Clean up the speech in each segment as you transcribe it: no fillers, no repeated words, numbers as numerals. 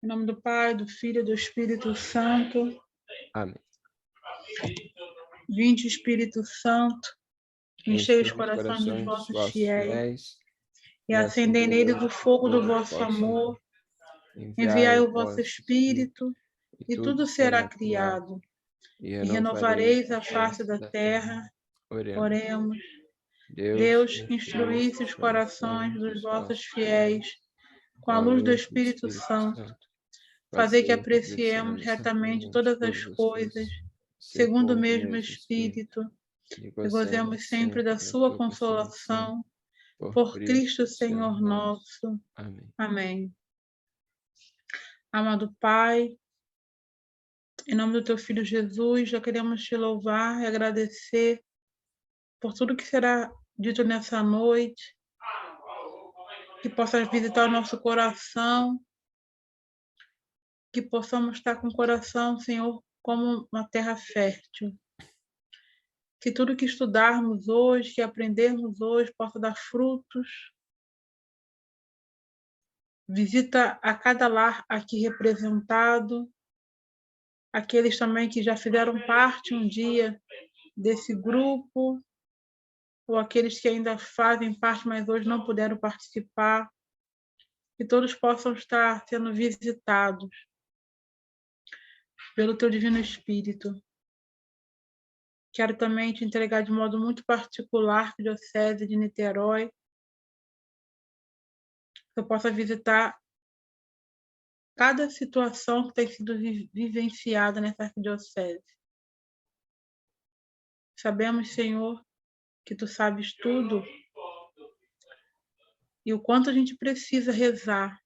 Em nome do Pai, do Filho e do Espírito Santo. Amém. Vinde, Espírito Santo, enchei os corações dos vossos fiéis e acendei neles o fogo do vosso amor. Enviai o vosso Espírito e tudo será criado. E renovareis a face da terra. Oremos. Deus, que instruísse os corações dos vossos fiéis com a luz do Espírito Santo, fazei que apreciemos retamente todas as coisas, segundo o mesmo Espírito, e gozemos sempre da sua consolação, por Cristo Senhor nosso. Amém. Amado Pai, em nome do teu Filho Jesus, já queremos te louvar e agradecer por tudo que será dito nessa noite, que possas visitar o nosso coração, que possamos estar com o coração, Senhor, como uma terra fértil. Que tudo que estudarmos hoje, que aprendermos hoje, possa dar frutos. Visita a cada lar aqui representado, aqueles também que já fizeram parte um dia desse grupo, ou aqueles que ainda fazem parte, mas hoje não puderam participar. Que todos possam estar sendo visitados pelo teu Divino Espírito. Quero também te entregar de modo muito particular a Diocese de Niterói, que eu possa visitar cada situação que tem sido vivenciada nessa arquidiocese. Sabemos, Senhor, que tu sabes tudo e o quanto a gente precisa rezar,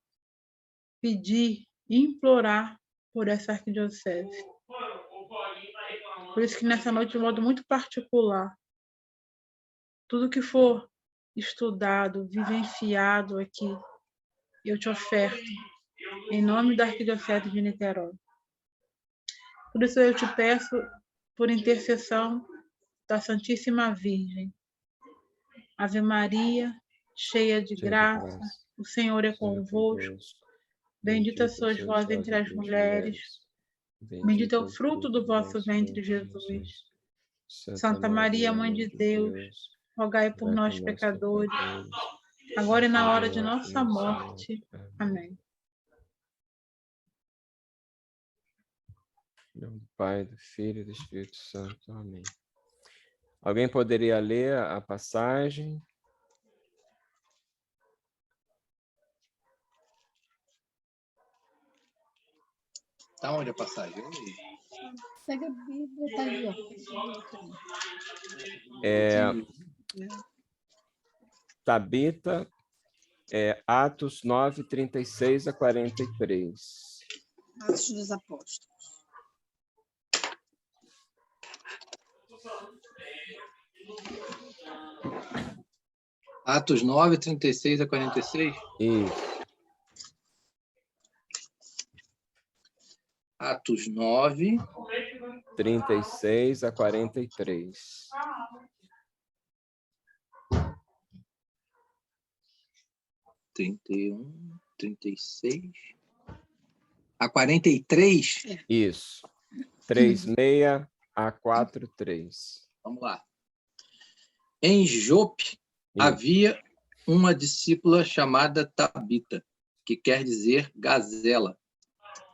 pedir e implorar por essa arquidiocese. Por isso que nessa noite, de modo muito particular, tudo que for estudado, vivenciado aqui, eu te oferto, em nome da Arquidiocese de Niterói. Por isso eu te peço, por intercessão da Santíssima Virgem. Ave Maria, cheia de graça, o Senhor é convosco. Bendita sois vós entre as mulheres, bendito é o fruto do vosso ventre, Jesus. Santa Maria, Mãe de Deus, rogai por nós, pecadores, agora e na hora de nossa morte. Amém. Em nome do Pai, do Filho e do Espírito Santo. Amém. Alguém poderia ler a passagem? Tá onde a passagem? Pega a Bíblia, tá ali, ó. Tabita, Atos 9, 36 a 43. Atos dos Apóstolos. Atos 9, 36 a 46? Isso. Atos 9, 36 a 43. trinta e 36 a 43? Isso. 36 a 43. Vamos lá. Em Jope havia uma discípula chamada Tabita, que quer dizer gazela.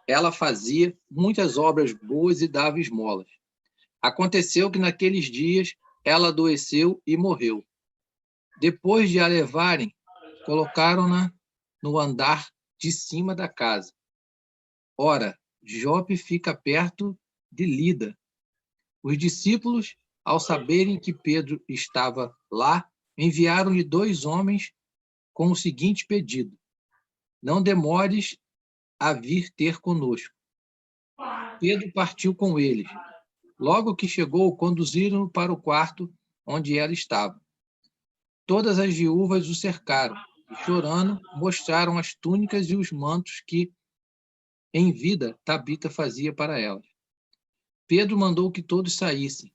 Ela fazia muitas obras boas e dava esmolas. Aconteceu que naqueles dias ela adoeceu e morreu. Depois de a levarem, colocaram-na no andar de cima da casa. Ora, Jope fica perto de Lida. Os discípulos, ao saberem que Pedro estava lá, enviaram-lhe 2 homens com o seguinte pedido: não demores a vir ter conosco. Pedro partiu com eles. Logo que chegou, conduziram-no para o quarto onde ela estava. Todas as viúvas o cercaram e, chorando, mostraram as túnicas e os mantos que, em vida, Tabita fazia para elas. Pedro mandou que todos saíssem,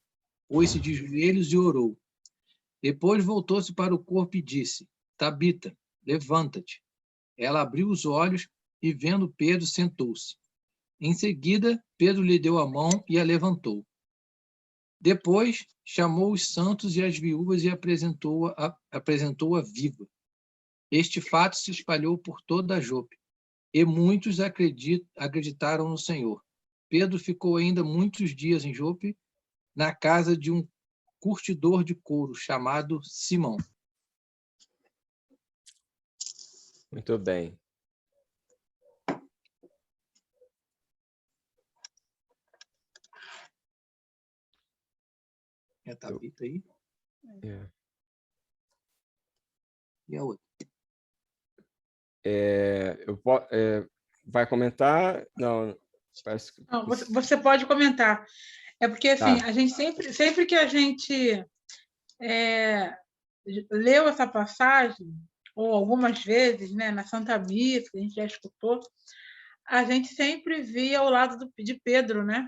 pôs-se de joelhos e orou. Depois voltou-se para o corpo e disse: Tabita, levanta-te. Ela abriu os olhos e, vendo Pedro, sentou-se. Em seguida, Pedro lhe deu a mão e a levantou. Depois, chamou os santos e as viúvas e apresentou-a viva. Este fato se espalhou por toda a Jope, e muitos acreditaram no Senhor. Pedro ficou ainda muitos dias em Jope, na casa de um curtidor de couro chamado Simão. Muito bem. É a Tabita aí? É. E a outra? Vai comentar? Não, parece que... Não, você pode comentar. É porque, assim, Tá. a gente sempre que a gente leu essa passagem, ou algumas vezes, né, na Santa Missa, que a gente já escutou, a gente sempre via o lado de Pedro, né?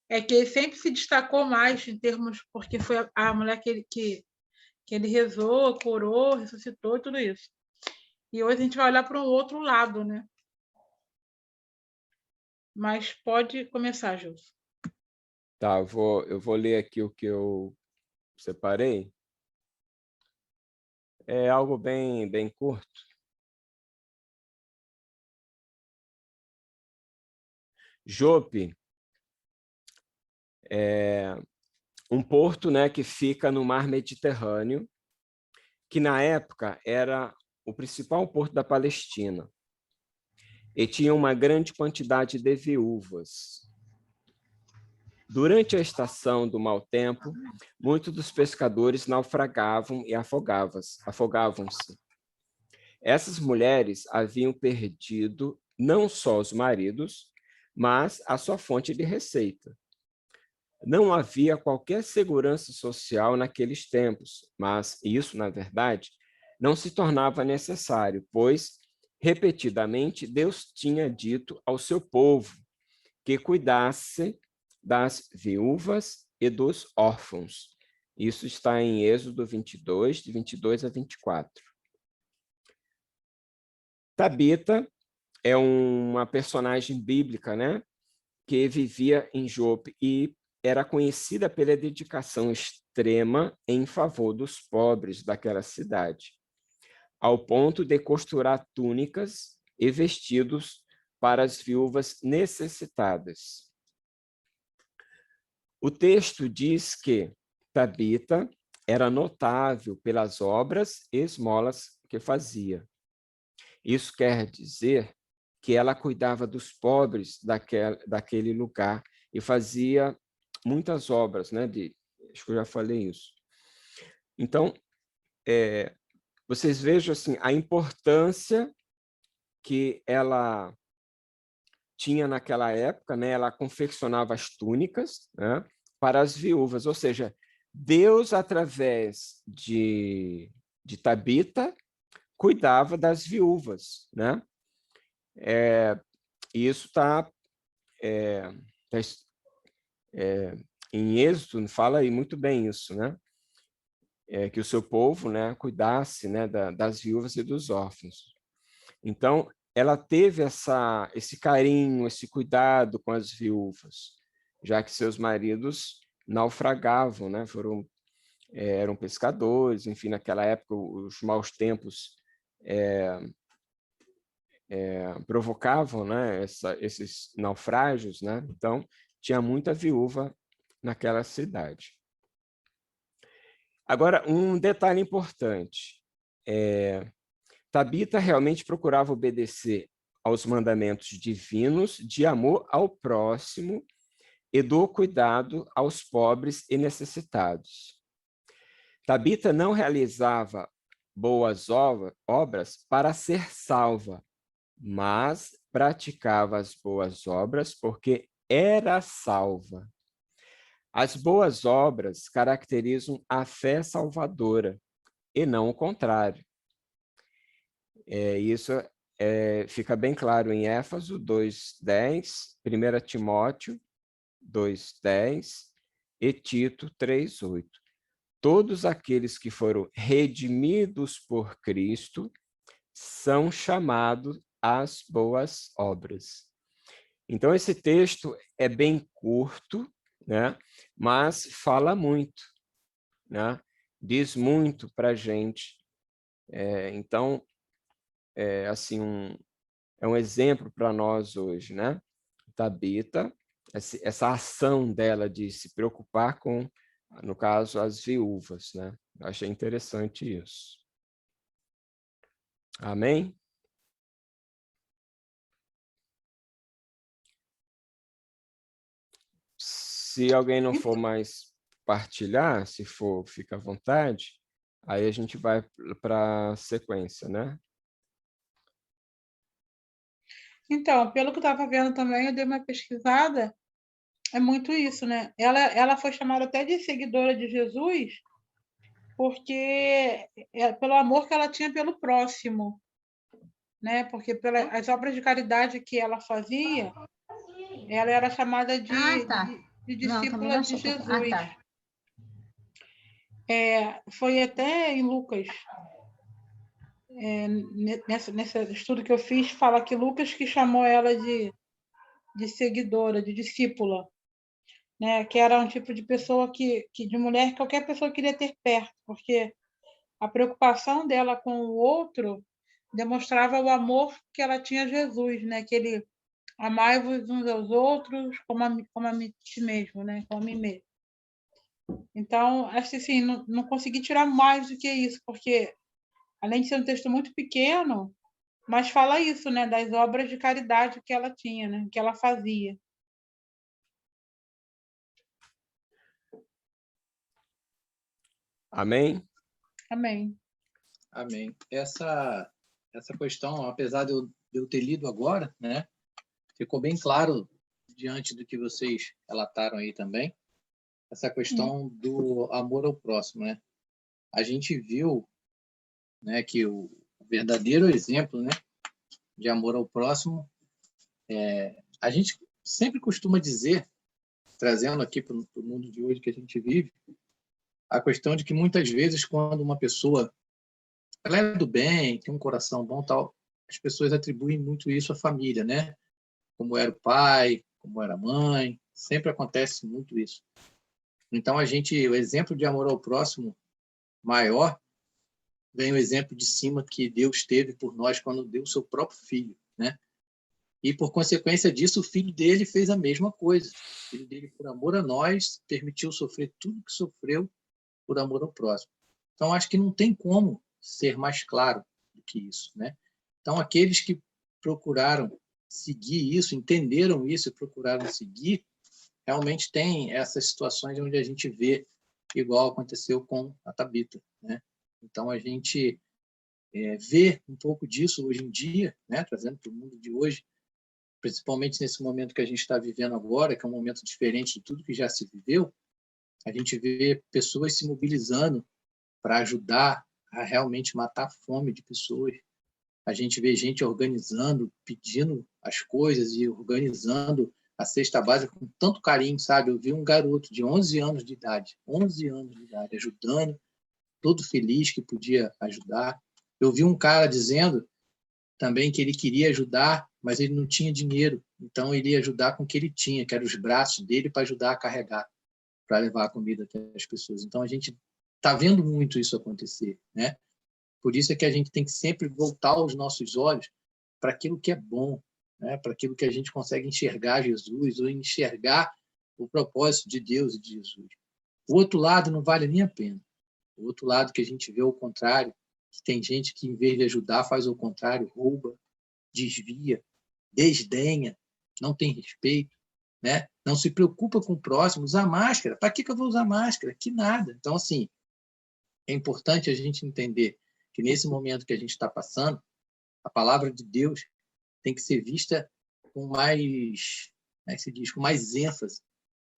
É que ele sempre se destacou mais em termos, porque foi a mulher que ele rezou, curou, ressuscitou, tudo isso. E hoje a gente vai olhar para um outro lado, né? Mas pode começar, Gilson. Tá, eu vou ler aqui o que eu separei. É algo bem curto. Jope é um porto, né, que fica no mar Mediterrâneo, que na época era o principal porto da Palestina. E tinha uma grande quantidade de viúvas. Durante a estação do mau tempo, muitos dos pescadores naufragavam e afogavam-se. Essas mulheres haviam perdido não só os maridos, mas a sua fonte de receita. Não havia qualquer segurança social naqueles tempos, mas isso, na verdade, não se tornava necessário, pois, repetidamente, Deus tinha dito ao seu povo que cuidasse das viúvas e dos órfãos. Isso está em Êxodo 22, de 22 a 24. Tabita é uma personagem bíblica, né, que vivia em Jope e era conhecida pela dedicação extrema em favor dos pobres daquela cidade, ao ponto de costurar túnicas e vestidos para as viúvas necessitadas. O texto diz que Tabita era notável pelas obras e esmolas que fazia. Isso quer dizer que ela cuidava dos pobres daquele lugar e fazia muitas obras, né? Acho que eu já falei isso. Então, vocês vejam assim, a importância que ela tinha naquela época, né? Ela confeccionava as túnicas, né, para as viúvas, ou seja, Deus, através de Tabita, cuidava das viúvas, né? Isso está em Êxodo, fala aí muito bem isso, né? Que o seu povo, né, cuidasse, né, das viúvas e dos órfãos. Então, ela teve esse carinho, esse cuidado com as viúvas, já que seus maridos naufragavam, né? Eram pescadores, enfim, naquela época os maus tempos provocavam, né, esses naufrágios, né? Então, tinha muita viúva naquela cidade. Agora, um detalhe importante. Tabita realmente procurava obedecer aos mandamentos divinos de amor ao próximo e do cuidado aos pobres e necessitados. Tabita não realizava boas obras para ser salva, mas praticava as boas obras porque era salva. As boas obras caracterizam a fé salvadora e não o contrário. Isso fica bem claro em Éfeso 2:10, 1 Timóteo 2:10 e Tito 3:8. Todos aqueles que foram redimidos por Cristo são chamados as boas obras. Então, esse texto é bem curto, né? Mas fala muito, né? Diz muito para a gente. Então, assim, é um exemplo para nós hoje, né? Tabita, essa ação dela de se preocupar com, no caso, as viúvas, né? Eu achei interessante isso. Amém? Se alguém não for mais partilhar, se for, fica à vontade, aí a gente vai para a sequência, né? Então, pelo que eu estava vendo também, eu dei uma pesquisada, é muito isso, né? Ela foi chamada até de seguidora de Jesus, porque pelo amor que ela tinha pelo próximo, né? Porque pelas obras de caridade que ela fazia, ela era chamada de discípula de Jesus. Foi até em Lucas, nesse estudo que eu fiz, fala que Lucas que chamou ela de seguidora, de discípula, né? Que era um tipo de pessoa de mulher que qualquer pessoa queria ter perto, porque a preocupação dela com o outro demonstrava o amor que ela tinha a Jesus, né? Que ele amai-vos uns aos outros como a mim mesmo, né? Como a mim mesmo. Então, acho que assim, não consegui tirar mais do que isso, porque além de ser um texto muito pequeno, mas fala isso, né? Das obras de caridade que ela tinha, né? Que ela fazia. Amém? Amém. Amém. Essa questão, apesar de eu ter lido agora, né, ficou bem claro diante do que vocês relataram aí também, essa questão do amor ao próximo, né? A gente viu, né, que o verdadeiro exemplo, né, de amor ao próximo, a gente sempre costuma dizer, trazendo aqui para o mundo de hoje que a gente vive, a questão de que muitas vezes quando uma pessoa ela é do bem, tem um coração bom, tal, as pessoas atribuem muito isso à família, né? Como era o pai, como era a mãe, sempre acontece muito isso. Então o exemplo de amor ao próximo maior vem o exemplo de cima que Deus teve por nós quando deu o seu próprio filho, né? E por consequência disso, o filho dele fez a mesma coisa. O filho dele, por amor a nós, permitiu sofrer tudo que sofreu por amor ao próximo. Então acho que não tem como ser mais claro do que isso, né? Então aqueles que procuraram seguir isso, entenderam isso e procuraram seguir, realmente tem essas situações onde a gente vê igual aconteceu com a Tabita, né? Então a gente vê um pouco disso hoje em dia, né? Trazendo para o mundo de hoje, principalmente nesse momento que a gente está vivendo agora, que é um momento diferente de tudo que já se viveu, a gente vê pessoas se mobilizando para ajudar a realmente matar a fome de pessoas. A gente vê gente organizando, pedindo as coisas e organizando a cesta básica com tanto carinho, sabe? Eu vi um garoto de 11 anos de idade, ajudando, todo feliz que podia ajudar. Eu vi um cara dizendo também que ele queria ajudar, mas ele não tinha dinheiro, então ele ia ajudar com o que ele tinha, que eram os braços dele para ajudar a carregar, para levar a comida até as pessoas. Então a gente está vendo muito isso acontecer, né? Por isso é que a gente tem que sempre voltar os nossos olhos para aquilo que é bom, né? Para aquilo que a gente consegue enxergar Jesus ou enxergar o propósito de Deus e de Jesus. O outro lado não vale nem a pena. O outro lado que a gente vê o contrário, que tem gente que, em vez de ajudar, faz o contrário, rouba, desvia, desdenha, não tem respeito, né? Não se preocupa com o próximo, usa máscara. Para que eu vou usar máscara? Que nada. Então, assim, é importante a gente entender que nesse momento que a gente está passando, a palavra de Deus tem que ser vista com mais, como é que se diz, com mais ênfase.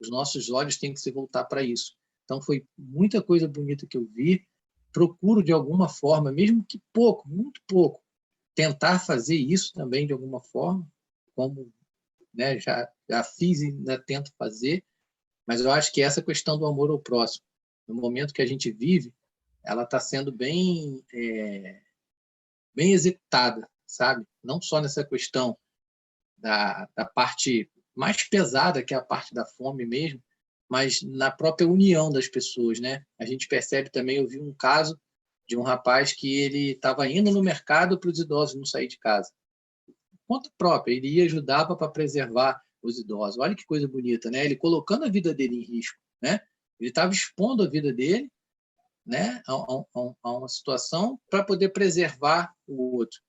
Os nossos olhos têm que se voltar para isso. Então, foi muita coisa bonita que eu vi. Procuro, de alguma forma, mesmo que pouco, muito pouco, tentar fazer isso também de alguma forma, como, né, já fiz e ainda tento fazer, mas eu acho que essa questão do amor ao próximo, no momento que a gente vive, ela está sendo bem executada, sabe? não só nessa questão da parte mais pesada, que é a parte da fome mesmo, mas na própria união das pessoas, né? A gente percebe também, eu vi um caso de um rapaz que ele estava indo no mercado para os idosos não sair de casa. Conta própria, ele ia ajudava para preservar os idosos. Olha que coisa bonita, né? Ele colocando a vida dele em risco, né? Ele estava expondo a vida dele, né, a uma situação para poder preservar o outro.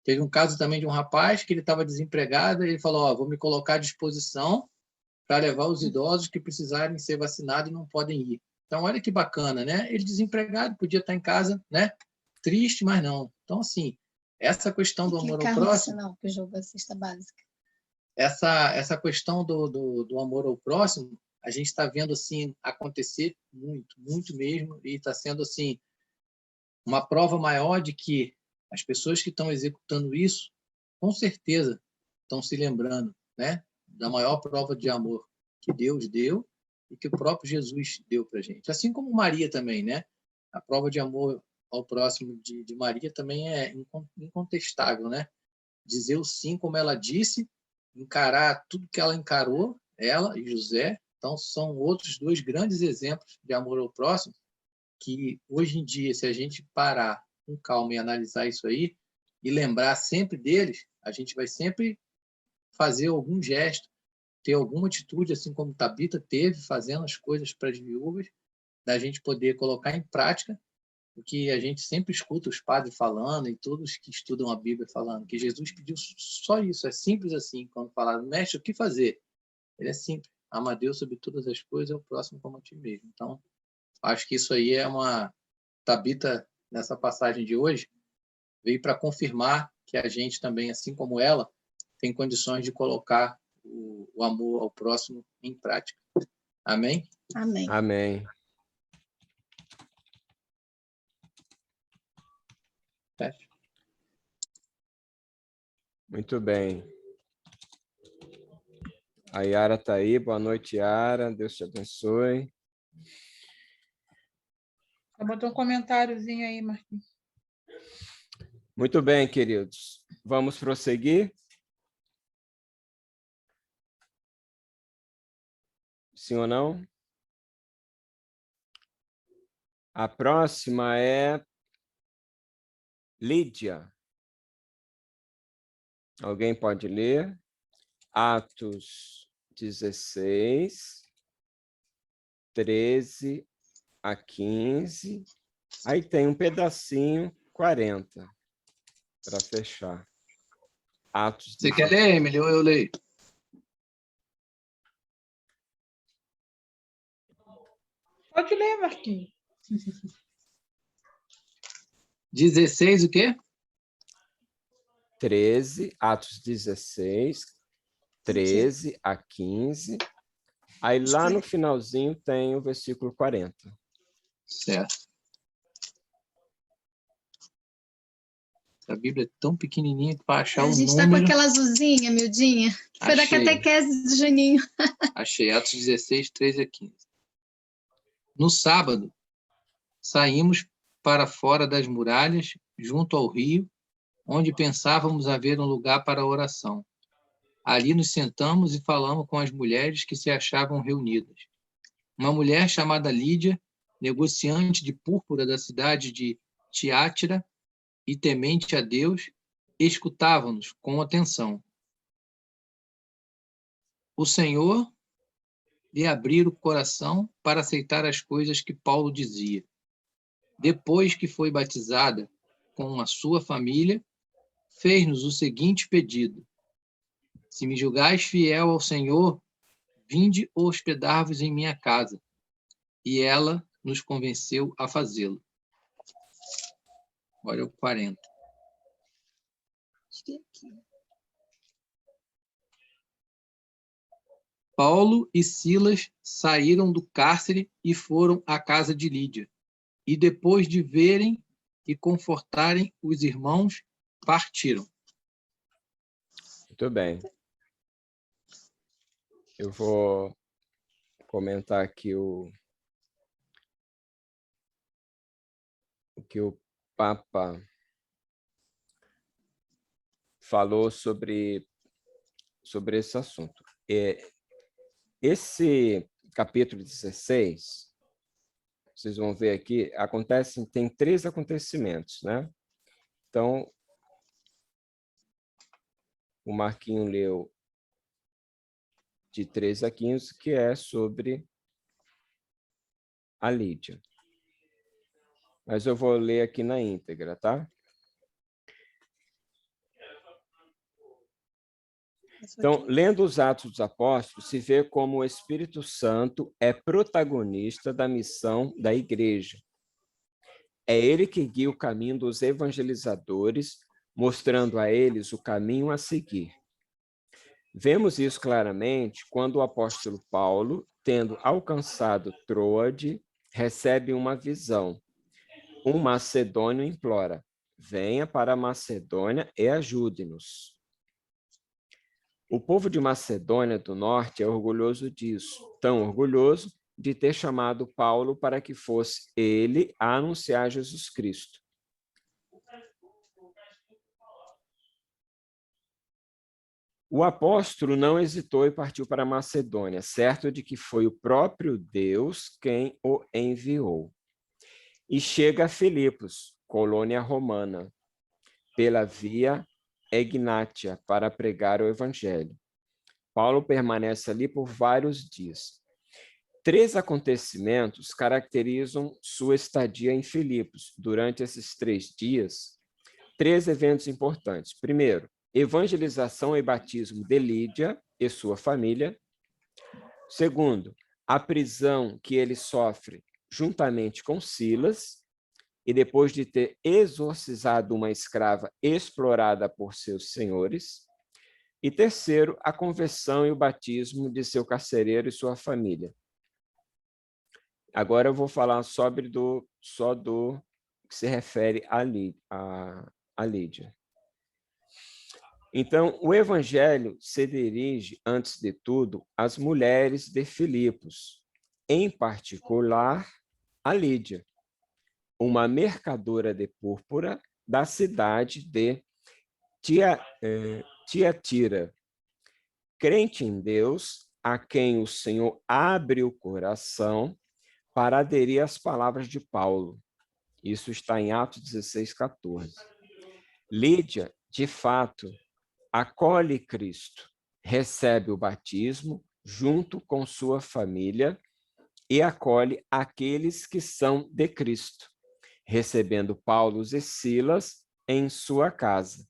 Teve um caso também de um rapaz que ele estava desempregado e ele falou, ó, vou me colocar à disposição para levar os idosos que precisarem ser vacinados e não podem ir. Então, olha que bacana, né? Ele desempregado, podia estar em casa, né? Triste, mas não. Então, assim, essa questão do amor ao próximo... Não, que jogo cesta básica. Essa questão do amor ao próximo, a gente está vendo assim acontecer muito, muito mesmo, e está sendo assim uma prova maior de que as pessoas que estão executando isso, com certeza, estão se lembrando, né, da maior prova de amor que Deus deu e que o próprio Jesus deu para a gente. Assim como Maria também, né? A prova de amor ao próximo de Maria também é incontestável, né? Dizer o sim como ela disse, encarar tudo que ela encarou, ela e José. Então, são outros dois grandes exemplos de amor ao próximo que, hoje em dia, se a gente parar com calma e analisar isso aí e lembrar sempre deles, a gente vai sempre fazer algum gesto, ter alguma atitude, assim como Tabita teve, fazendo as coisas para as viúvas, da gente poder colocar em prática o que a gente sempre escuta os padres falando e todos que estudam a Bíblia falando, que Jesus pediu só isso, é simples assim, quando falaram, mestre, o que fazer? Ele é simples, ama a Deus sobre todas as coisas, é o próximo como a ti mesmo. Então, acho que isso aí é uma... Tabita, nessa passagem de hoje, veio para confirmar que a gente também, assim como ela, tem condições de colocar o amor ao próximo em prática. Amém? Amém. Amém. Fecha. Muito bem. A Yara está aí. Boa noite, Yara. Deus te abençoe. Botou um comentáriozinho aí, Marquinhos. Muito bem, queridos. Vamos prosseguir? Sim ou não? A próxima é Lídia. Alguém pode ler? Atos 16, 13 a 15. Aí tem um pedacinho, 40, para fechar. Atos Você 16. quer ler, Emily, ou eu leio? Pode ler, Marquinhos. 16 o quê? 13, Atos 16, 13 a 15. Aí lá no finalzinho tem o versículo 40. Certo. A Bíblia é tão pequenininha que para achar o A gente número... está com aquela azulzinha, miudinha. Foi da Achei. catequese do Juninho. Achei, Atos 16, 13 a 15. No sábado, saímos para fora das muralhas, junto ao rio, onde pensávamos haver um lugar para a oração. Ali nos sentamos e falamos com as mulheres que se achavam reunidas. Uma mulher chamada Lídia, negociante de púrpura da cidade de Tiátira e temente a Deus, escutava-nos com atenção. O Senhor lhe abrira o coração para aceitar as coisas que Paulo dizia. Depois que foi batizada com a sua família, fez-nos o seguinte pedido: se me julgais fiel ao Senhor, vinde hospedar-vos em minha casa. E ela nos convenceu a fazê-lo. Olha o 40. Paulo e Silas saíram do cárcere e foram à casa de Lídia. E depois de verem e confortarem os irmãos, partiram. Muito bem. Eu vou comentar aqui o que o Papa falou sobre esse assunto. Esse capítulo 16, vocês vão ver aqui, tem 3 acontecimentos, né? Então, o Marquinho leu de 13 a 15, que é sobre a Lídia. Mas eu vou ler aqui na íntegra, tá? Então, lendo os Atos dos Apóstolos, se vê como o Espírito Santo é protagonista da missão da igreja. É ele que guia o caminho dos evangelizadores, mostrando a eles o caminho a seguir. Vemos isso claramente quando o apóstolo Paulo, tendo alcançado Troade, recebe uma visão. Um macedônio implora: venha para a Macedônia e ajude-nos. O povo de Macedônia do Norte é orgulhoso disso, tão orgulhoso de ter chamado Paulo para que fosse ele a anunciar Jesus Cristo. O apóstolo não hesitou e partiu para a Macedônia, certo de que foi o próprio Deus quem o enviou. E chega a Filipos, colônia romana, pela via Egnátia, para pregar o evangelho. Paulo permanece ali por vários dias. 3 acontecimentos caracterizam sua estadia em Filipos. Durante esses 3 dias, 3 eventos importantes. Primeiro, evangelização e batismo de Lídia e sua família. Segundo, a prisão que ele sofre juntamente com Silas, e depois de ter exorcizado uma escrava explorada por seus senhores. E terceiro, a conversão e o batismo de seu carcereiro e sua família. Agora eu vou falar só do que se refere a Lídia. Então, o evangelho se dirige, antes de tudo, às mulheres de Filipos, em particular a Lídia, uma mercadora de púrpura da cidade de Tiatira, crente em Deus, a quem o Senhor abre o coração para aderir às palavras de Paulo. Isso está em Atos 16, 14. Lídia, de fato, acolhe Cristo, recebe o batismo junto com sua família e acolhe aqueles que são de Cristo, recebendo Paulo e Silas em sua casa,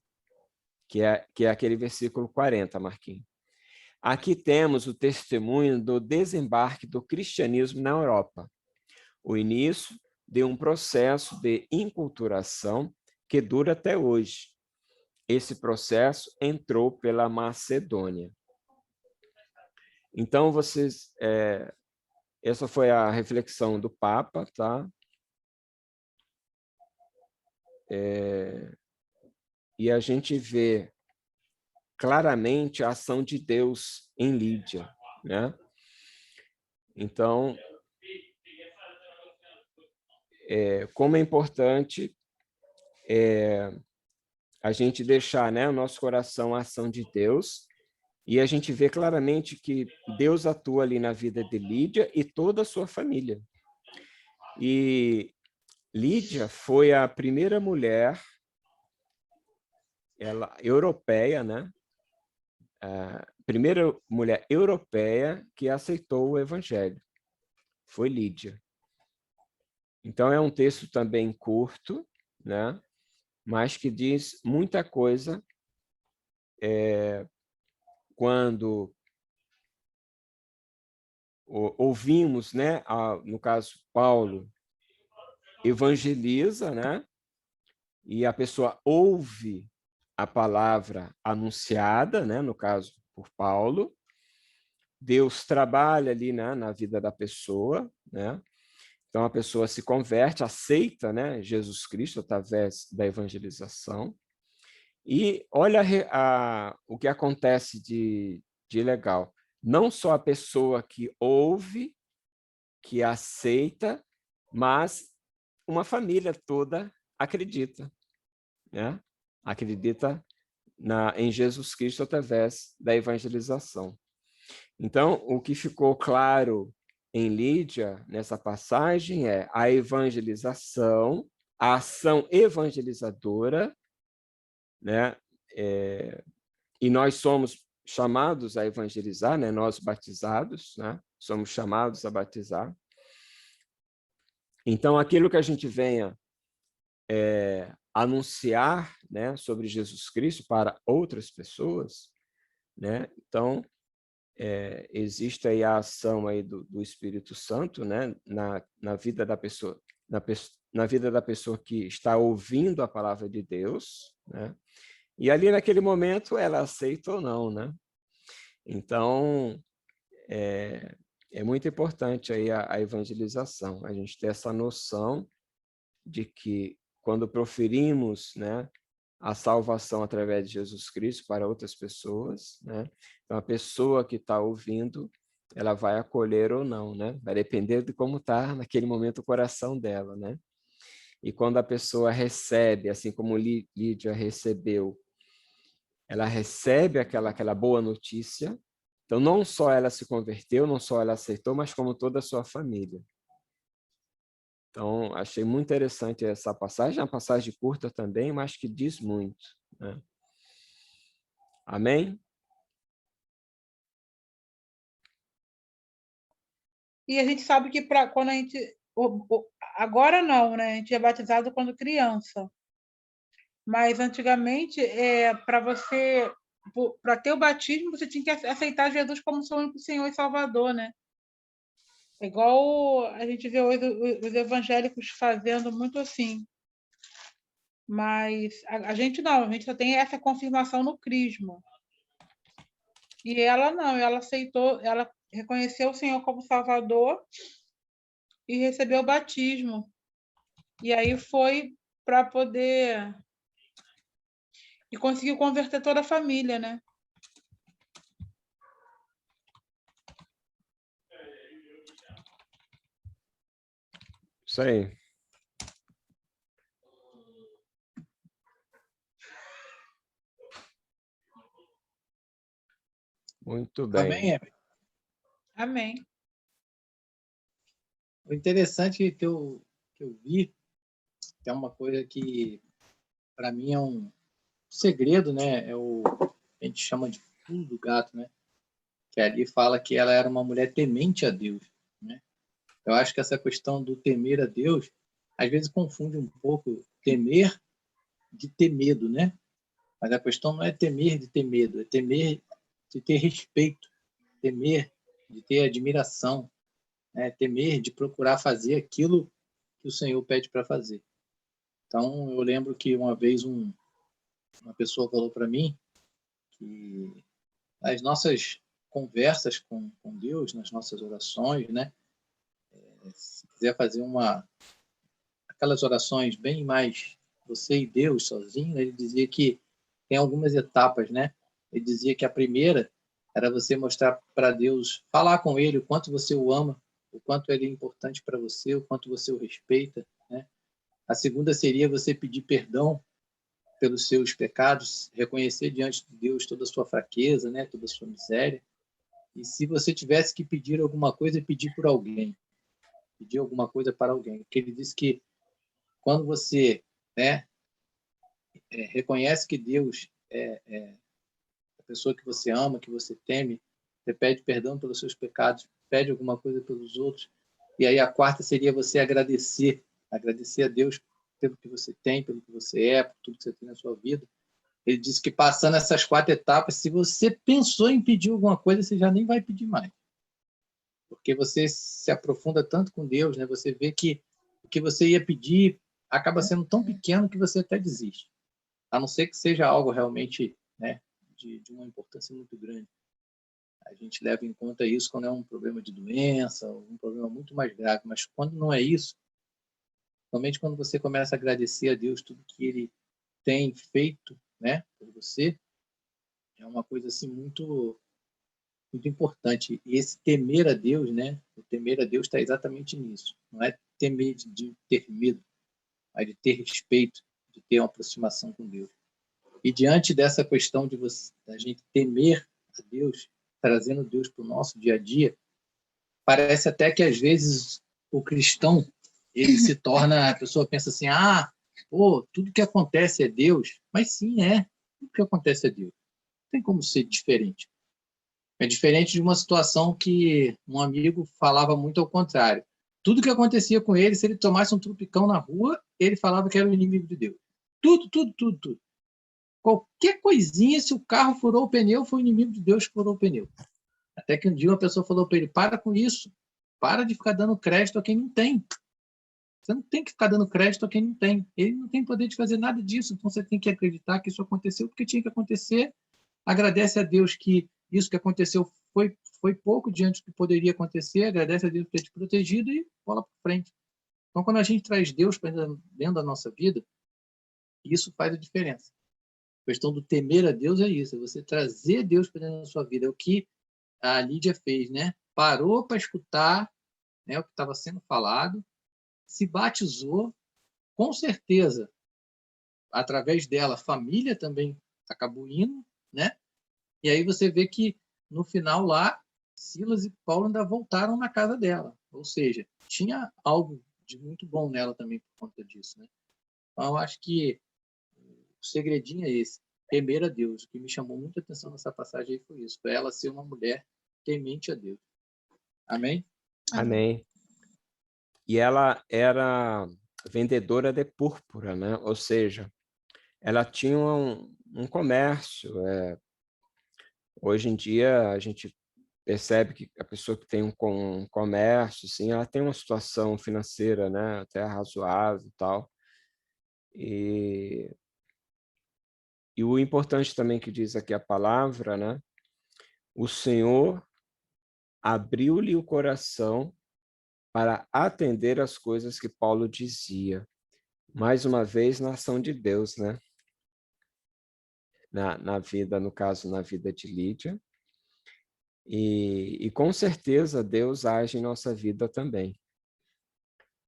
que é aquele versículo 40, Marquinhos. Aqui temos o testemunho do desembarque do cristianismo na Europa, o início de um processo de enculturação que dura até hoje. Esse processo entrou pela Macedônia. Então, essa foi a reflexão do Papa, tá? E a gente vê claramente a ação de Deus em Lídia, né? Então, como é importante a gente deixar, né, o nosso coração a ação de Deus, e a gente vê claramente que Deus atua ali na vida de Lídia e toda a sua família. E Lídia foi a primeira mulher europeia, né? A primeira mulher europeia que aceitou o evangelho. Foi Lídia. Então, é um texto também curto, né? Mas que diz muita coisa quando ouvimos, né? No caso, Paulo evangeliza, né? E a pessoa ouve a palavra anunciada, né? No caso, por Paulo. Deus trabalha ali, né? Na vida da pessoa, né? Então, a pessoa se converte, aceita, né, Jesus Cristo através da evangelização. E olha o que acontece de legal. Não só a pessoa que ouve, que aceita, mas uma família toda acredita, né? Acredita em Jesus Cristo através da evangelização. Então, o que ficou claro em Lídia, nessa passagem, é a evangelização, a ação evangelizadora, né? E nós somos chamados a evangelizar, né? Nós batizados, né? Somos chamados a batizar. Então, aquilo que a gente venha anunciar, né, sobre Jesus Cristo para outras pessoas, né? Então, existe aí a ação aí do Espírito Santo, né, na vida da pessoa, na vida da pessoa que está ouvindo a palavra de Deus, né? E ali naquele momento ela aceita ou não, né? Então, é muito importante aí a evangelização, a gente ter essa noção de que quando proferimos, né, a salvação através de Jesus Cristo para outras pessoas, né? Então, a pessoa que está ouvindo, ela vai acolher ou não, né? Vai depender de como está naquele momento o coração dela, né? E quando a pessoa recebe, assim como Lídia recebeu, ela recebe aquela boa notícia. Então, não só ela se converteu, não só ela aceitou, mas como toda a sua família. Então, achei muito interessante essa passagem, é uma passagem curta também, mas que diz muito, né? Amém? E a gente sabe que quando a gente... Agora não, né? A gente é batizado quando criança. Mas antigamente, para ter o batismo, você tinha que aceitar Jesus como seu único Senhor e Salvador, né? É igual a gente vê hoje os evangélicos fazendo muito assim. Mas a gente não, a gente só tem essa confirmação no crisma. E ela não, ela aceitou, ela reconheceu o Senhor como Salvador e recebeu o batismo. E aí foi para poder... E conseguiu converter toda a família, né? Isso aí. Muito bem. Amém, Emery? Amém. O interessante que eu vi, que é uma coisa que, para mim, é um segredo, né? A gente chama de pulo do gato, né? Que ali fala que ela era uma mulher temente a Deus, né? Eu acho que essa questão do temer a Deus, às vezes confunde um pouco temer de ter medo, né? Mas a questão não é temer de ter medo, é temer de ter respeito, temer de ter admiração, né? Temer de procurar fazer aquilo que o Senhor pede para fazer. Então, eu lembro que uma vez uma pessoa falou para mim que as nossas conversas com Deus, nas nossas orações, né? Se quiser fazer aquelas orações bem mais você e Deus sozinho, ele dizia que tem algumas etapas, né? Ele dizia que a primeira era você mostrar para Deus, falar com ele o quanto você o ama, o quanto ele é importante para você, o quanto você o respeita, né? A segunda seria você pedir perdão pelos seus pecados, reconhecer diante de Deus toda a sua fraqueza, né? Toda a sua miséria. E se você tivesse que pedir alguma coisa, pedir por alguém, pedir alguma coisa para alguém. Porque ele disse que quando você, né, reconhece que Deus é a pessoa que você ama, que você teme, você pede perdão pelos seus pecados, pede alguma coisa pelos outros. E aí a quarta seria você agradecer a Deus pelo que você tem, pelo que você é, por tudo que você tem na sua vida. Ele disse que passando essas 4 etapas, se você pensou em pedir alguma coisa, você já nem vai pedir mais. Porque você se aprofunda tanto com Deus, né? Você vê que o que você ia pedir acaba sendo tão pequeno que você até desiste. A não ser que seja algo realmente, né, de uma importância muito grande. A gente leva em conta isso quando é um problema de doença, um problema muito mais grave. Mas quando não é isso, somente quando você começa a agradecer a Deus tudo que Ele tem feito, né, por você, é uma coisa assim muito importante. E esse temer a Deus, né? O temer a Deus está exatamente nisso. Não é temer de ter medo, mas de ter respeito, de ter uma aproximação com Deus. E diante dessa questão de da gente temer a Deus, trazendo Deus para o nosso dia a dia, parece até que às vezes o cristão, ele se torna, a pessoa pensa assim, tudo que acontece é Deus. Mas sim, tudo que acontece é Deus. Não tem como ser diferente. É diferente de uma situação que um amigo falava muito ao contrário. Tudo que acontecia com ele, se ele tomasse um trupicão na rua, ele falava que era o inimigo de Deus. Tudo. Qualquer coisinha, se o carro furou o pneu, foi o inimigo de Deus que furou o pneu. Até que um dia uma pessoa falou para ele, para com isso. Para de ficar dando crédito a quem não tem. Você não tem que ficar dando crédito a quem não tem. Ele não tem poder de fazer nada disso. Então você tem que acreditar que isso aconteceu porque tinha que acontecer. Agradece a Deus que isso que aconteceu foi pouco diante do que poderia acontecer. Agradece a Deus por ter te protegido e bola para frente. Então, quando a gente traz Deus para dentro da nossa vida, isso faz a diferença. A questão do temer a Deus é isso. É você trazer Deus para dentro da sua vida. É o que a Lídia fez, né? Parou para escutar, né, o que estava sendo falado, se batizou, com certeza, através dela, a família também acabou indo, né? E aí você vê que, no final lá, Silas e Paulo ainda voltaram na casa dela. Ou seja, tinha algo de muito bom nela também por conta disso, né? Então, eu acho que o segredinho é esse, temer a Deus. O que me chamou muita atenção nessa passagem aí foi isso, para ela ser uma mulher temente a Deus. Amém? Amém. E ela era vendedora de púrpura, né? Ou seja, ela tinha um comércio. Hoje em dia, a gente percebe que a pessoa que tem um comércio, sim, ela tem uma situação financeira, né? Até razoável e tal. E o importante também que diz aqui a palavra, né? O Senhor abriu-lhe o coração para atender as coisas que Paulo dizia. Mais uma vez, na ação de Deus, né? Na vida, no caso, na vida de Lídia. E com certeza Deus age em nossa vida também.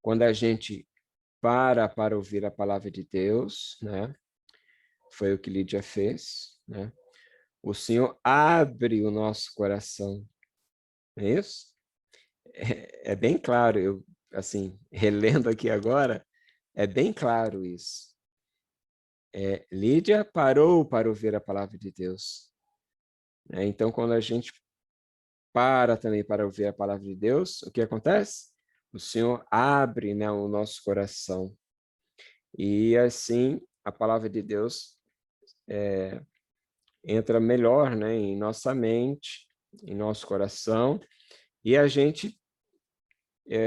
Quando a gente para ouvir a palavra de Deus, né? Foi o que Lídia fez, né? O Senhor abre o nosso coração. Não é isso? É bem claro, eu, assim, relendo aqui agora, é bem claro isso. Lídia parou para ouvir a palavra de Deus. Então, quando a gente para também para ouvir a palavra de Deus, o que acontece? O Senhor abre, né, o nosso coração. E assim, a palavra de Deus entra melhor, né, em nossa mente, em nosso coração, e a gente,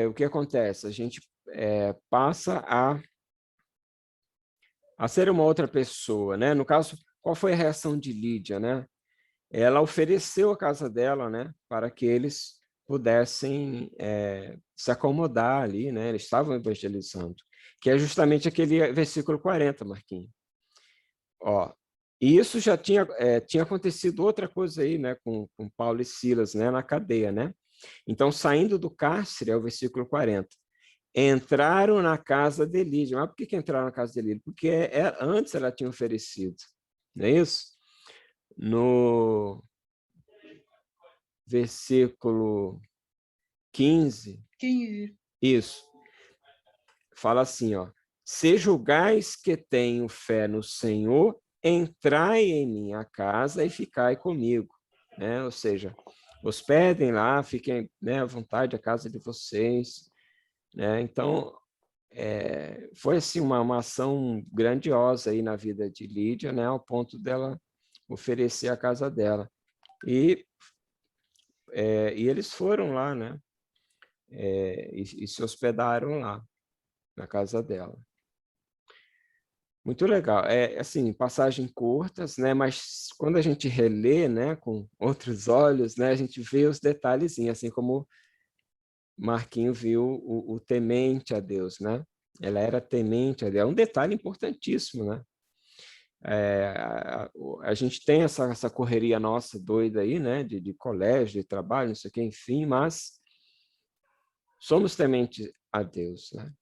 o que acontece? A gente passa a ser uma outra pessoa, né? No caso, qual foi a reação de Lídia, né? Ela ofereceu a casa dela, né, para que eles pudessem se acomodar ali, né? Eles estavam evangelizando, que é justamente aquele versículo 40, Marquinhos. Ó, e isso já tinha acontecido outra coisa aí, né, com Paulo e Silas, né, na cadeia, né? Então, saindo do cárcere, é o versículo 40. Entraram na casa de Lídia. Mas por que entraram na casa de Lídia? Porque antes ela tinha oferecido, não é isso? No versículo 15, isso, fala assim, ó, se julgais que tenho fé no Senhor, entrai em minha casa e ficai comigo, né? Ou seja, hospedem lá, fiquem, né, à vontade, a casa de vocês, né? Então, foi assim uma ação grandiosa aí na vida de Lídia, né, ao ponto dela oferecer a casa dela. E eles foram lá, né? E se hospedaram lá, na casa dela. Muito legal. Assim, passagens curtas, né? Mas quando a gente relê, né, com outros olhos, né, a gente vê os detalhezinhos, assim como Marquinho viu o temente a Deus, né? Ela era temente a Deus. É um detalhe importantíssimo, né? A gente tem essa correria nossa doida aí, né? De colégio, de trabalho, não sei o que, enfim, mas somos tementes a Deus, né?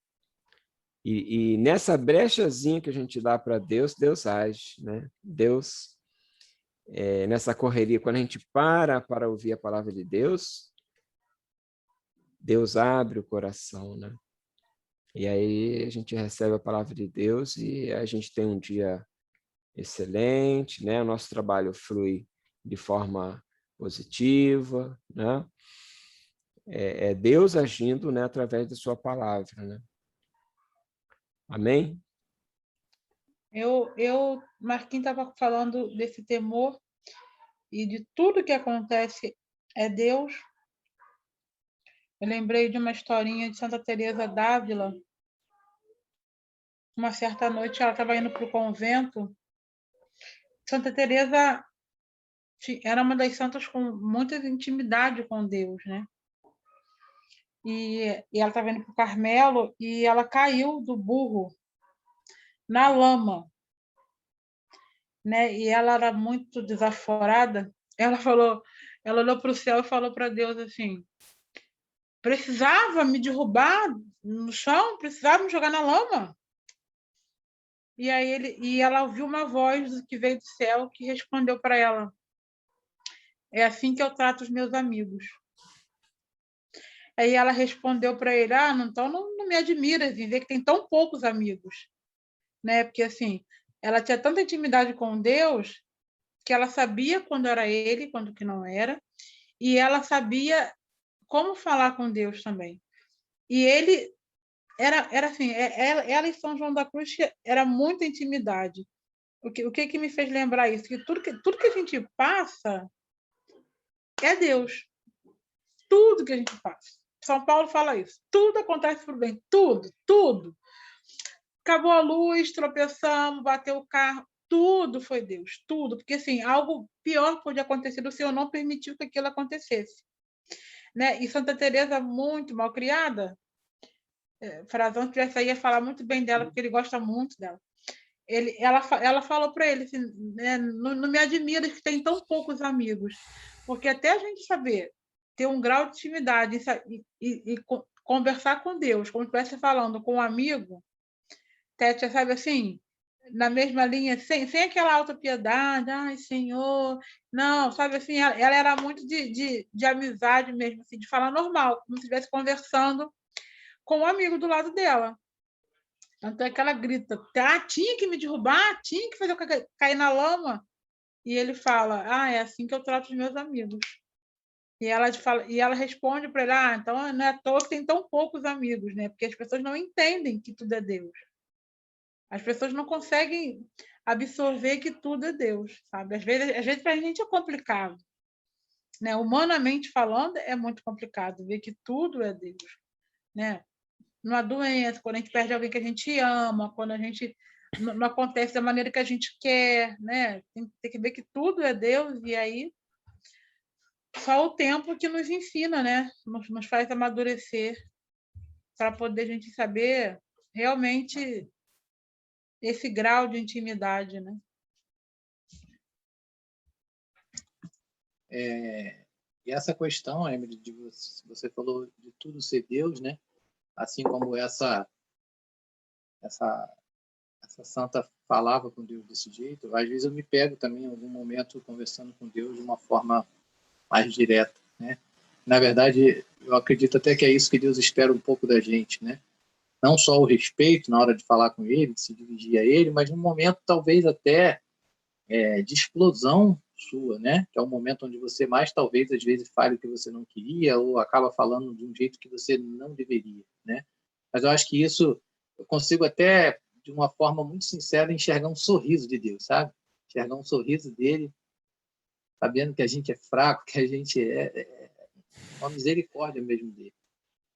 E nessa brechazinha que a gente dá para Deus, Deus age, né? Deus, nessa correria, quando a gente para ouvir a palavra de Deus, Deus abre o coração, né? E aí a gente recebe a palavra de Deus e a gente tem um dia excelente, né? O nosso trabalho flui de forma positiva, né? É Deus agindo, né, através da sua palavra, né? Amém? Marquinhos estava falando desse temor e de tudo que acontece é Deus. Eu lembrei de uma historinha de Santa Teresa d'Ávila. Uma certa noite ela estava indo para o convento. Santa Teresa era uma das santas com muita intimidade com Deus, né? E ela estava indo para o Carmelo e ela caiu do burro na lama, né? E ela era muito desaforada. Ela olhou para o céu e falou para Deus assim: precisava me derrubar no chão, precisava me jogar na lama. E ela ouviu uma voz que veio do céu que respondeu para ela: é assim que eu trato os meus amigos. Aí ela respondeu para ele: então não me admira de ver que tem tão poucos amigos, né? Porque assim, ela tinha tanta intimidade com Deus que ela sabia quando era ele, quando que não era, e ela sabia como falar com Deus também. E ele era assim, ela e São João da Cruz era muita intimidade. O que me fez lembrar isso? Que tudo que a gente passa é Deus. Tudo que a gente passa. São Paulo fala isso. Tudo acontece por bem. Tudo, tudo. Acabou a luz, tropeçamos, bateu o carro. Tudo foi Deus. Tudo. Porque, assim, algo pior podia acontecer. O Senhor não permitiu que aquilo acontecesse. Né? E Santa Teresa, muito mal criada, Frazão tivesse aí ia falar muito bem dela, porque ele gosta muito dela. Ela falou para ele assim, né, não me admira que tem tão poucos amigos, porque até a gente saber ter um grau de intimidade e conversar com Deus, como estivesse falando com um amigo, Tétia, sabe assim, na mesma linha, sem aquela autopiedade, ai, Senhor, não, sabe assim, ela era muito de amizade mesmo, assim, de falar normal, como se estivesse conversando com um amigo do lado dela. Tanto é que ela grita: tinha que me derrubar, tinha que fazer eu cair na lama. E ele fala: é assim que eu trato os meus amigos. E ela responde para ele: então não é à toa que tem tão poucos amigos, né? Porque as pessoas não entendem que tudo é Deus. As pessoas não conseguem absorver que tudo é Deus, sabe? Às vezes para a gente é complicado, né? Humanamente falando, é muito complicado ver que tudo é Deus, né? Numa doença, quando a gente perde alguém que a gente ama, quando a gente não acontece da maneira que a gente quer, né? Tem que ver que tudo é Deus, e aí só o tempo que nos ensina, né? Nos faz amadurecer para poder a gente saber realmente esse grau de intimidade, né? E essa questão, Emily, de você falou de tudo ser Deus, né? Assim como essa santa falava com Deus desse jeito, às vezes eu me pego também em algum momento conversando com Deus de uma forma mais direta, né? Na verdade, eu acredito até que é isso que Deus espera um pouco da gente, né? Não só o respeito na hora de falar com Ele, de se dirigir a Ele, mas num momento talvez até de explosão sua, né? Que é o momento onde você mais talvez às vezes fale o que você não queria ou acaba falando de um jeito que você não deveria, né? Mas eu acho que isso eu consigo até de uma forma muito sincera enxergar um sorriso de Deus, sabe? Enxergar um sorriso dele, sabendo que a gente é fraco, que a gente é uma misericórdia mesmo dele.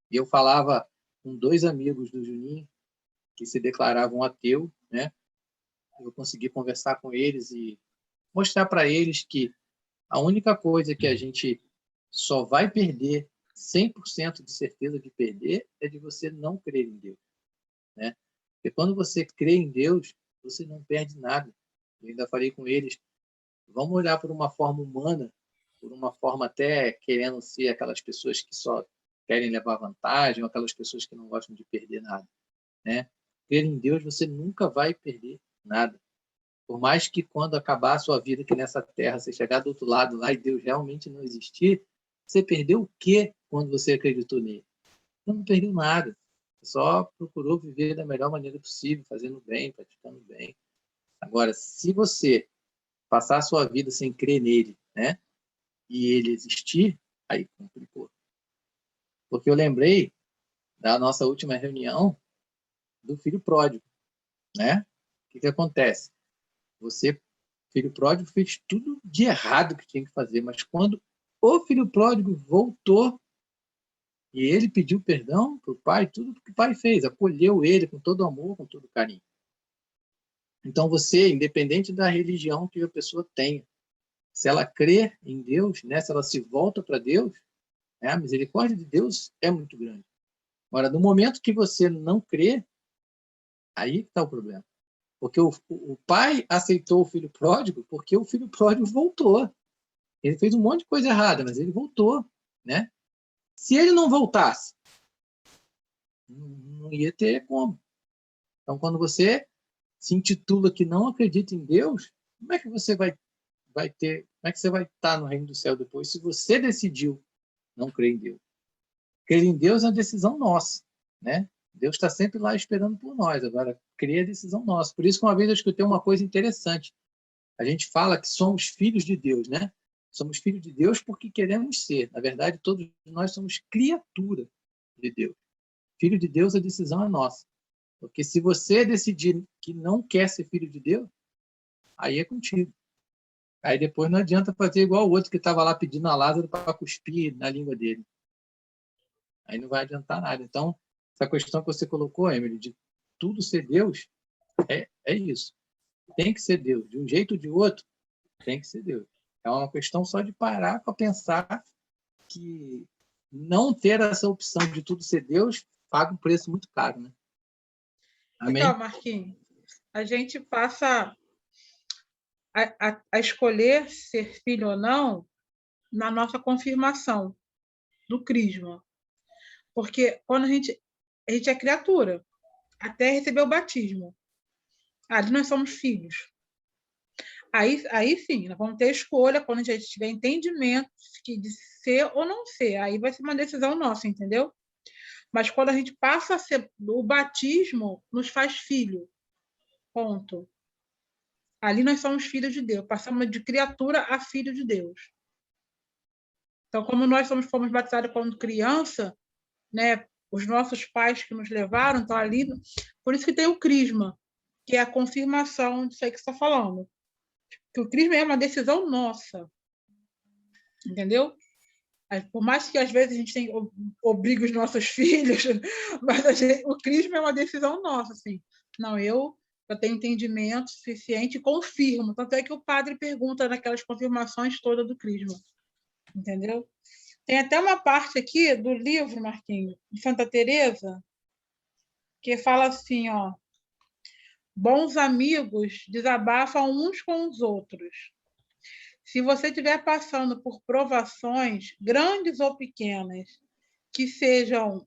E eu falava com 2 amigos do Juninho que se declaravam ateu, né? Eu consegui conversar com eles e mostrar para eles que a única coisa que a gente só vai perder 100% de certeza de perder é de você não crer em Deus, né? Porque quando você crê em Deus, você não perde nada. Eu ainda falei com eles, vamos olhar por uma forma humana, por uma forma até querendo ser aquelas pessoas que só querem levar vantagem, ou aquelas pessoas que não gostam de perder nada, né? Crer em Deus, você nunca vai perder nada. Por mais que quando acabar a sua vida aqui nessa terra, você chegar do outro lado lá e Deus realmente não existir, você perdeu o quê quando você acreditou nele? Você não perdeu nada. Você só procurou viver da melhor maneira possível, fazendo bem, praticando bem. Agora, se você passar a sua vida sem crer nele, né, e ele existir, aí complicou. Porque eu lembrei da nossa última reunião do filho pródigo, né? O que acontece? Você, filho pródigo, fez tudo de errado que tinha que fazer, mas quando o filho pródigo voltou e ele pediu perdão para o pai, tudo que o pai fez, acolheu ele com todo amor, com todo carinho. Então você, independente da religião que a pessoa tenha, se ela crê em Deus, né, se ela se volta para Deus, né, a misericórdia de Deus é muito grande. Agora, no momento que você não crê, aí está o problema. Porque o pai aceitou o filho pródigo porque o filho pródigo voltou. Ele fez um monte de coisa errada, mas ele voltou, né? Se ele não voltasse, não ia ter como. Então, quando você se intitula que não acredita em Deus, como é que você vai ter, como é que você vai estar no reino do céu depois se você decidiu não crer em Deus? Crer em Deus é uma decisão nossa, né? Deus está sempre lá esperando por nós. Agora, crer é decisão nossa. Por isso que uma vez eu escutei uma coisa interessante. A gente fala que somos filhos de Deus, né? Somos filhos de Deus porque queremos ser. Na verdade, todos nós somos criatura de Deus. Filho de Deus, a decisão é nossa. Porque se você decidir que não quer ser filho de Deus, aí é contigo. Aí depois não adianta fazer igual o outro que estava lá pedindo a Lázaro para cuspir na língua dele. Aí não vai adiantar nada. Então, essa questão que você colocou, Emily, de tudo ser Deus, é isso. Tem que ser Deus. De um jeito ou de outro, tem que ser Deus. É uma questão só de parar para pensar que não ter essa opção de tudo ser Deus paga um preço muito caro, né? Amém? Então, Marquinhos, a gente passa a escolher ser filho ou não na nossa confirmação do crisma. Porque quando a gente é criatura, até receber o batismo. Ali nós somos filhos. Aí sim, nós vamos ter escolha quando a gente tiver entendimento de ser ou não ser. Aí vai ser uma decisão nossa, entendeu? Mas quando a gente passa a ser... O batismo nos faz filho. Ponto. Ali nós somos filhos de Deus. Passamos de criatura a filho de Deus. Então, como nós fomos batizados quando criança, né, os nossos pais que nos levaram estão ali. Por isso que tem o crisma, que é a confirmação disso aí que você está falando. Que o crisma é uma decisão nossa. Entendeu? Por mais que às vezes a gente obrigue os nossos filhos, mas o crisma é uma decisão nossa. Assim. Não, eu tenho entendimento suficiente e confirmo. Tanto é que o padre pergunta naquelas confirmações todas do crisma. Entendeu? Tem até uma parte aqui do livro, Marquinhos, de Santa Teresa, que fala assim, ó, bons amigos desabafam uns com os outros. Se você estiver passando por provações, grandes ou pequenas, que sejam,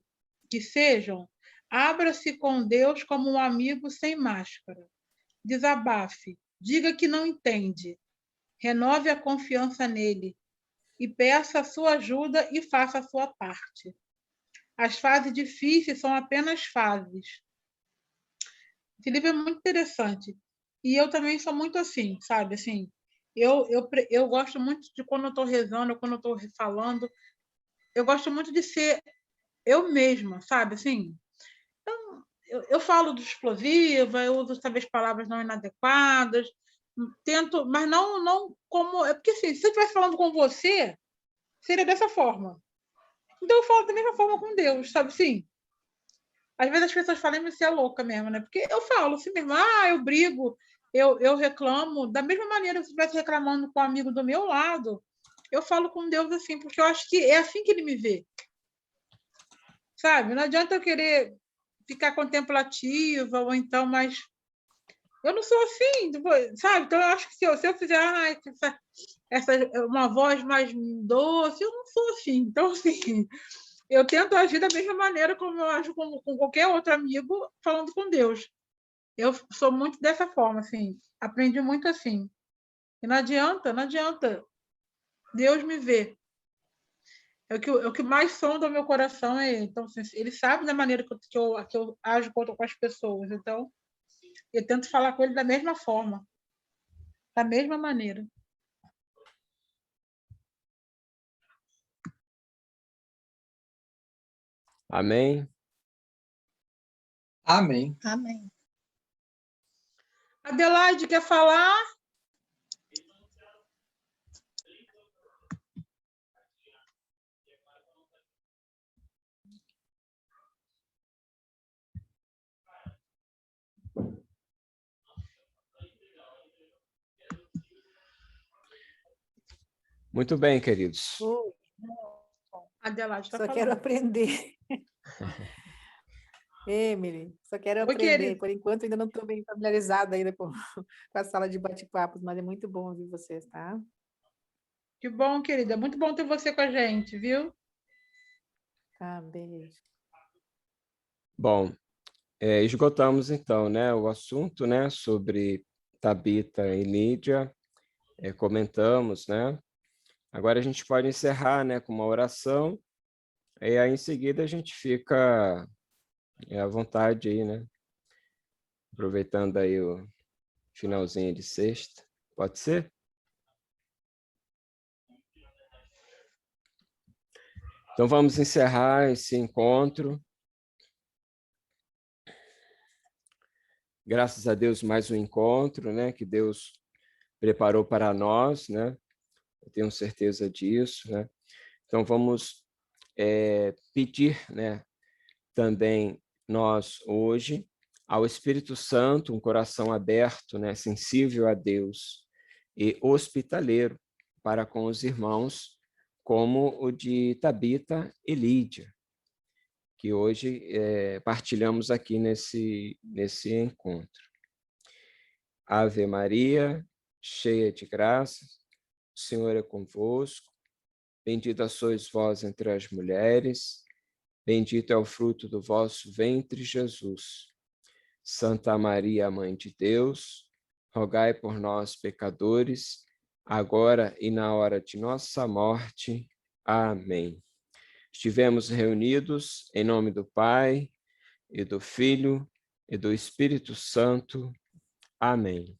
abra-se com Deus como um amigo sem máscara. Desabafe, diga que não entende, renove a confiança nele e peça a sua ajuda e faça a sua parte. As fases difíceis são apenas fases. Esse livro é muito interessante. E eu também sou muito assim, sabe? Assim, eu gosto muito de quando eu estou rezando, quando eu estou falando, eu gosto muito de ser eu mesma, sabe? Assim, eu falo do explosiva, eu uso talvez palavras não inadequadas, tento, mas não como... É porque assim, se eu estivesse falando com você, seria dessa forma. Então eu falo da mesma forma com Deus, sabe assim? Às vezes as pessoas falam que você é louca mesmo, né? Porque eu falo assim mesmo, eu brigo, eu reclamo, da mesma maneira que se eu estivesse reclamando com um amigo do meu lado, eu falo com Deus assim, porque eu acho que é assim que ele me vê. Sabe? Não adianta eu querer ficar contemplativa ou então, mas eu não sou assim, sabe? Então eu acho que se eu fizer uma voz mais doce, eu não sou assim. Então, assim, Eu tento agir da mesma maneira como eu ajo com qualquer outro amigo falando com Deus. Eu sou muito dessa forma, assim. Aprendi muito assim. E não adianta, não adianta. Deus me vê. O que mais sonda o meu coração é ele. Então, assim, ele sabe da maneira que eu ajo com as pessoas. Então, eu tento falar com ele da mesma forma. Da mesma maneira. Amém? Amém. Amém. Adelaide, quer falar? Muito bem, queridos. Oi, Adelaide está só falando. quero aprender. Emily, só quero Oi, aprender. querida. Por enquanto, ainda não estou bem familiarizada ainda com a sala de bate-papos, mas é muito bom ouvir vocês, tá? Que bom, querida. Muito bom ter você com a gente, viu? Tá, beijo. Bom, esgotamos então, né, o assunto, né, sobre Tabita e Lídia, comentamos, né? Agora a gente pode encerrar, né, com uma oração, e aí em seguida a gente fica à vontade aí, né? Aproveitando aí o finalzinho de sexta. Pode ser? Então vamos encerrar esse encontro. Graças a Deus, mais um encontro, né, que Deus preparou para nós, né? Eu tenho certeza disso, né? Então vamos pedir, né, também nós hoje ao Espírito Santo um coração aberto, né, sensível a Deus e hospitaleiro para com os irmãos, como o de Tabita e Lídia, que hoje partilhamos aqui nesse encontro. Ave Maria, cheia de graça, o Senhor é convosco, bendita sois vós entre as mulheres, bendito é o fruto do vosso ventre, Jesus. Santa Maria, Mãe de Deus, rogai por nós, pecadores, agora e na hora de nossa morte. Amém. Estivemos reunidos em nome do Pai, e do Filho, e do Espírito Santo. Amém.